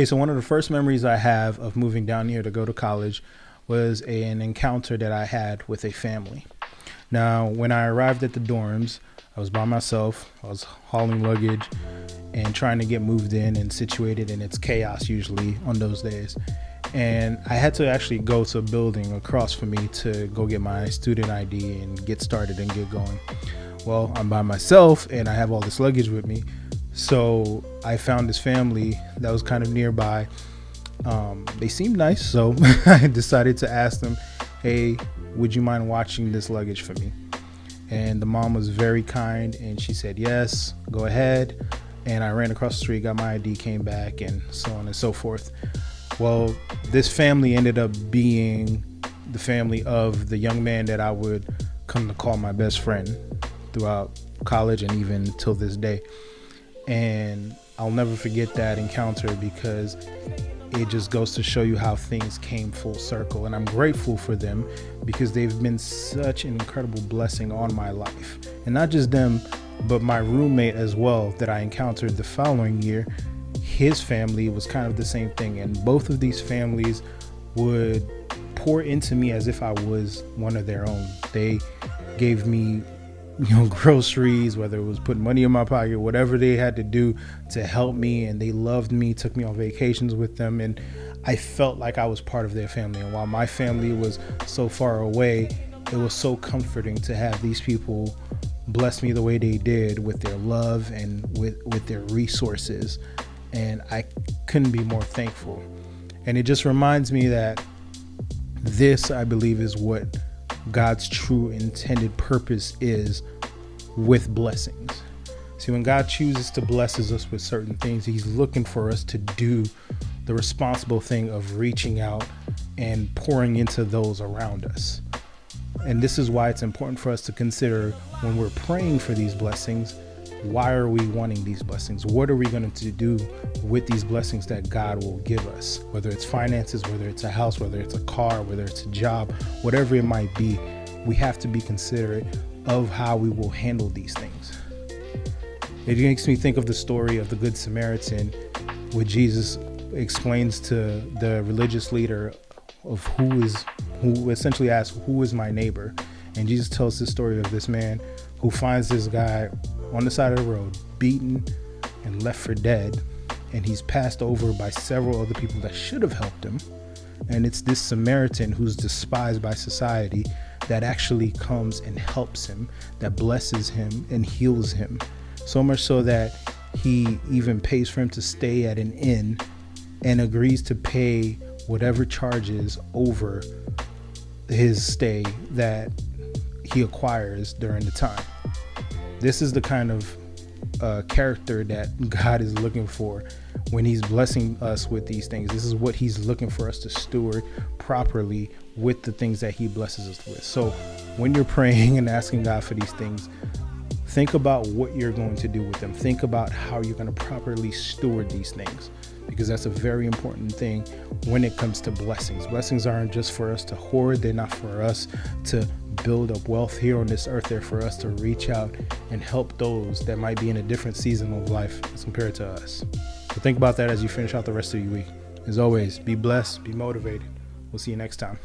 Okay, so one of the first memories I have of moving down here to go to college was an encounter that I had with a family. Now, when I arrived at the dorms, I was by myself. I was hauling luggage and trying to get moved in and situated, and it's chaos usually on those days. And I had to actually go to a building across from me to go get my student ID and get started and get going. Well, I'm by myself and I have all this luggage with me. So I found this family that was kind of nearby. They seemed nice, so I decided to ask them, hey, would you mind watching this luggage for me? And the mom was very kind and she said, yes, go ahead. And I ran across the street, got my ID, came back, and so on and so forth. Well, this family ended up being the family of the young man that I would come to call my best friend throughout college and even till this day. And I'll never forget that encounter because it just goes to show you how things came full circle. And I'm grateful for them because they've been such an incredible blessing on my life. And not just them, but my roommate as well that I encountered the following year. His family was kind of the same thing. And both of these families would pour into me as if I was one of their own. They gave me groceries, whether it was putting money in my pocket, whatever they had to do to help me, and they loved me, took me on vacations with them, and I felt like I was part of their family. And while my family was so far away, it was so comforting to have these people bless me the way they did with their love and with their resources, and I couldn't be more thankful. And it just reminds me that this, I believe, is what God's true intended purpose is with blessings. See, when God chooses to blesses us with certain things, he's looking for us to do the responsible thing of reaching out and pouring into those around us. And this is why it's important for us to consider when we're praying for these blessings, why are we wanting these blessings? What are we going to do with these blessings that God will give us? Whether it's finances, whether it's a house, whether it's a car, whether it's a job, whatever it might be, we have to be considerate of how we will handle these things. It makes me think of the story of the Good Samaritan, where Jesus explains to the religious leader of who essentially asks, who is my neighbor? And Jesus tells the story of this man who finds this guy on the side of the road, beaten and left for dead, and he's passed over by several other people that should have helped him. And it's this Samaritan who's despised by society that actually comes and helps him, that blesses him and heals him, so much so that he even pays for him to stay at an inn and agrees to pay whatever charges over his stay that he acquires during the time. This is the kind of character that God is looking for when he's blessing us with these things. This is what he's looking for us to steward properly with the things that he blesses us with. So when you're praying and asking God for these things, think about what you're going to do with them. Think about how you're going to properly steward these things, because that's a very important thing when it comes to blessings. Blessings aren't just for us to hoard. They're not for us to build up wealth here on this earth. They're for us to reach out and help those that might be in a different season of life as compared to us. So think about that as you finish out the rest of your week. As always, be blessed, be motivated. We'll see you next time.